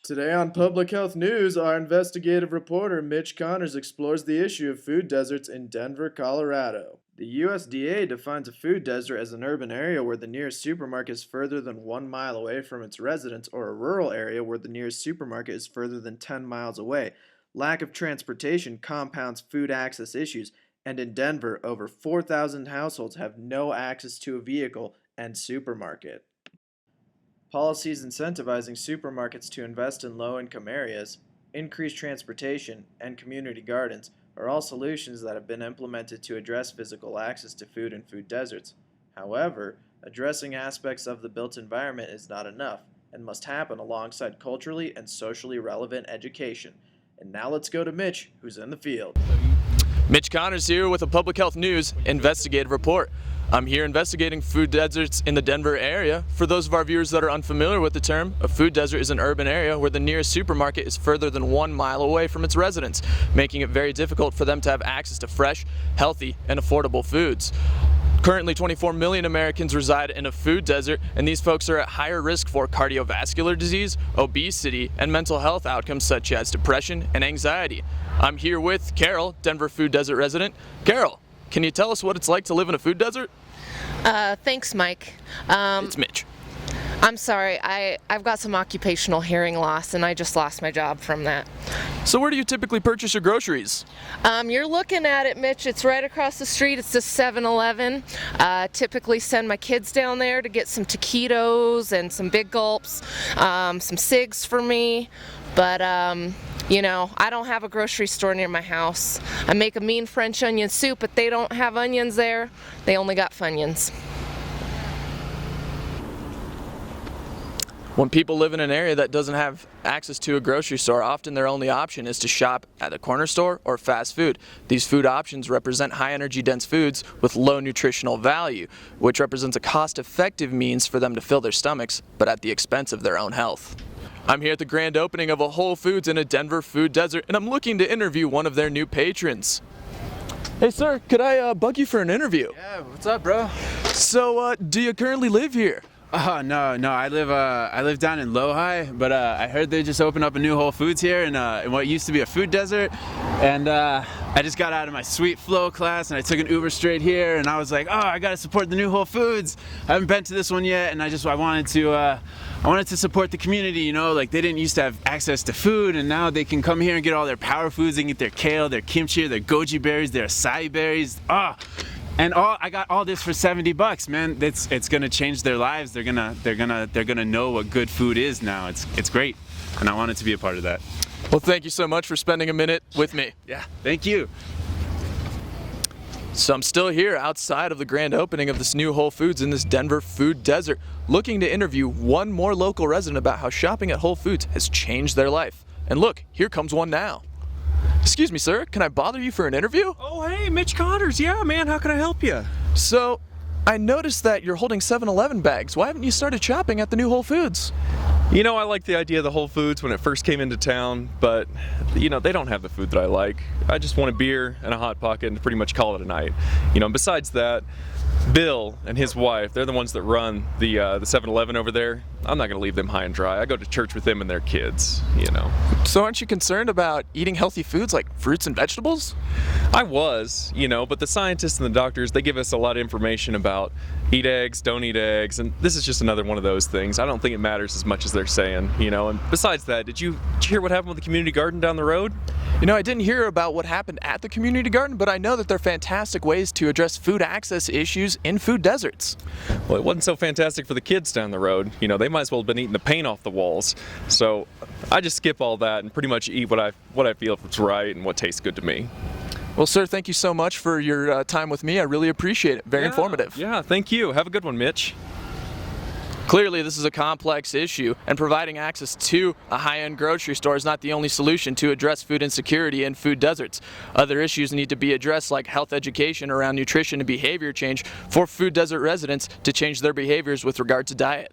Today on Public Health News, our investigative reporter Mitch Connors explores the issue of food deserts in Denver, Colorado. The USDA defines a food desert as an urban area where the nearest supermarket is further than 1 mile away from its residents, or a rural area where the nearest supermarket is further than 10 miles away. Lack of transportation compounds food access issues, and in Denver, over 4,000 households have no access to a vehicle and supermarket. Policies incentivizing supermarkets to invest in low income areas, increase transportation, and community gardens are all solutions that have been implemented to address physical access to food and food deserts. However, addressing aspects of the built environment is not enough and must happen alongside culturally and socially relevant education. And now let's go to Mitch, who's in the field. Mitch Connors here with a Public Health News investigative report. I'm here investigating food deserts in the Denver area. For those of our viewers that are unfamiliar with the term, a food desert is an urban area where the nearest supermarket is further than 1 mile away from its residents, making it very difficult for them to have access to fresh, healthy, and affordable foods. Currently, 24 million Americans reside in a food desert, and these folks are at higher risk for cardiovascular disease, obesity, and mental health outcomes such as depression and anxiety. I'm here with Carol, Denver food desert resident. Carol, can you tell us what it's like to live in a food desert? Thanks, Mike. It's Mitch. I'm sorry, I've got some occupational hearing loss and I just lost my job from that. So where do you typically purchase your groceries? You're looking at it, Mitch. It's right across the street. It's the 7-Eleven. Typically send my kids down there to get some taquitos and some Big Gulps, some cigs for me. But, I don't have a grocery store near my house. I make a mean French onion soup, but they don't have onions there. They only got Funyuns. When people live in an area that doesn't have access to a grocery store, often their only option is to shop at a corner store or fast food. These food options represent high energy dense foods with low nutritional value, which represents a cost-effective means for them to fill their stomachs, but at the expense of their own health. I'm here at the grand opening of a Whole Foods in a Denver food desert, and I'm looking to interview one of their new patrons. Hey sir, could I bug you for an interview? Yeah, what's up, bro? So, do you currently live here? Oh, no, I live down in Lohi, but I heard they just opened up a new Whole Foods here in what used to be a food desert, and I just got out of my sweet flow class and I took an Uber straight here, and I was like, oh, I gotta support the new Whole Foods. I haven't been to this one yet, and I wanted to support the community, like they didn't used to have access to food, and now they can come here and get all their power foods. They can get their kale, their kimchi, their goji berries, their acai berries. And I got all this for $70, man. It's gonna change their lives. They're gonna know what good food is now. It's great, and I wanted to be a part of that. Well, thank you so much for spending a minute with me. Yeah, thank you. So I'm still here outside of the grand opening of this new Whole Foods in this Denver food desert, looking to interview one more local resident about how shopping at Whole Foods has changed their life. And look, here comes one now. Excuse me, sir, can I bother you for an interview? Oh, hey, Mitch Connors. Yeah, man, how can I help you? So, I noticed that you're holding 7-Eleven bags. Why haven't you started shopping at the new Whole Foods? You know, I liked the idea of the Whole Foods when it first came into town, but, they don't have the food that I like. I just want a beer and a Hot Pocket and pretty much call it a night. And besides that, Bill and his wife, they're the ones that run the 7-Eleven over there. I'm not going to leave them high and dry. I go to church with them and their kids, So aren't you concerned about eating healthy foods like fruits and vegetables? I was, but the scientists and the doctors, they give us a lot of information about eat eggs, don't eat eggs, and this is just another one of those things. I don't think it matters as much as they're saying, and besides that, did you hear what happened with the community garden down the road? I didn't hear about what happened at the community garden, but I know that they're fantastic ways to address food access issues in food deserts. Well, it wasn't so fantastic for the kids down the road. They might as well have been eating the paint off the walls. So I just skip all that and pretty much eat what I feel is right and what tastes good to me. Well, sir, thank you so much for your time with me. I really appreciate it. Very informative. Yeah, thank you. Have a good one, Mitch. Clearly, this is a complex issue, and providing access to a high-end grocery store is not the only solution to address food insecurity in food deserts. Other issues need to be addressed, like health education around nutrition and behavior change for food desert residents to change their behaviors with regard to diet.